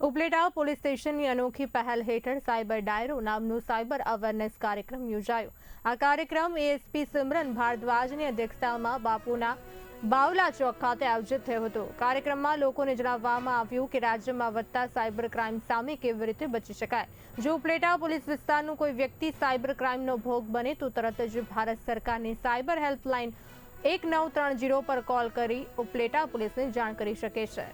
Upleta police સ્ટેશનની અનોખી પહેલ હેઠળ સાયબર ડાયરો નામનો સાયબર અવેરનેસ કાર્યક્રમ યોજાયો। આ કાર્યક્રમ એએસપી સિમરન ભારદ્વાજની અધ્યક્ષતામાં બાપુના બાવલા ચોક ખાતે આયોજિત થયો હતો। કાર્યક્રમમાં લોકોને જણાવવામાં આવ્યું કે રાજ્યમાં વધતા સાયબર ક્રાઇમ સામે કેવી રીતે બચી શકાય। જો ઉપલેટા પોલીસ વિસ્તારનું કોઈ વ્યક્તિ સાયબર ક્રાઇમનો ભોગ બને તો તરત જ ભારત સરકારની સાયબર હેલ્પલાઇન 1930 પર કોલ કરી ઉપલેટા પોલીસને જાણ કરી શકે છે।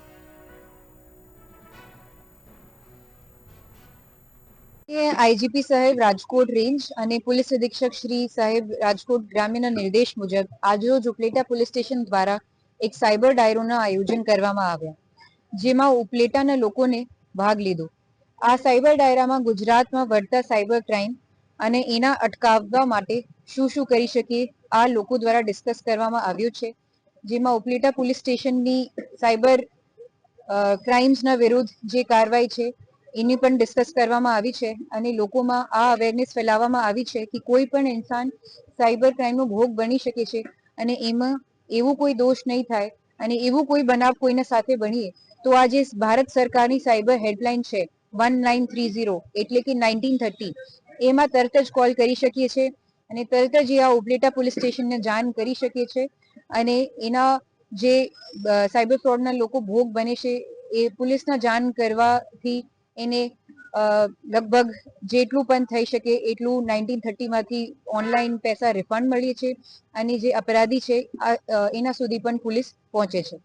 आईजीपी साहेब राजकोट रेंज અને પોલીસ અધિક્ષક શ્રી સાહેબ રાજકોટ ગ્રામ્યના નિર્દેશ મુજબ આજરોજ ઉપલેટા પોલીસ સ્ટેશન દ્વારા એક સાયબર ડાયરોના આયોજન કરવામાં આવ્યા, જેમાં ઉપલેટાના લોકોને ભાગ લીધો। આ સાયબર ડાયરામાં ગુજરાતમાં વધતા સાયબર ક્રાઇમ અને એના અટકાવવા માટે શું શું કરી શકીએ આ લોકો દ્વારા ડિસ્કસ કરવામાં આવ્યું છે, જેમાં ઉપલેટા પોલીસ સ્ટેશનની સાયબર ક્રાઇમ્સના વિરુદ્ધ જે કાર્યવાહી છે એની પણ ડિસ્કસ કરવામાં આવી છે અને લોકોમાં આ અવેરનેસ ફેલાવવામાં આવી છે કે કોઈ પણ ઇન્સાન સાયબર ક્રાઇમનો ભોગ બની શકે છે અને એમાં એવું કોઈ દોષ નહીં થાય અને એવું કોઈ બનાવ કોઈના સાથે બનીએ તો આ જે ભારત સરકારની સાયબર હેલ્પલાઇન છે 1930 એટલે કે 1930 એમાં તરત જ કોલ કરી શકીએ છીએ અને તરત જ આ ઉપલેટા પોલીસ સ્ટેશનને જાણ કરી શકીએ છીએ અને એના જે સાયબર ફ્રોડના લોકો ભોગ બને છે એ પોલીસના જાણ કરવાથી એને લગભગ જેટલું પણ થઈ શકે એટલું 1930માંથી ઓનલાઈન પૈસા રિફંડ મળે છે અને જે અપરાધી છે એના સુધી પણ પોલીસ પહોંચે છે।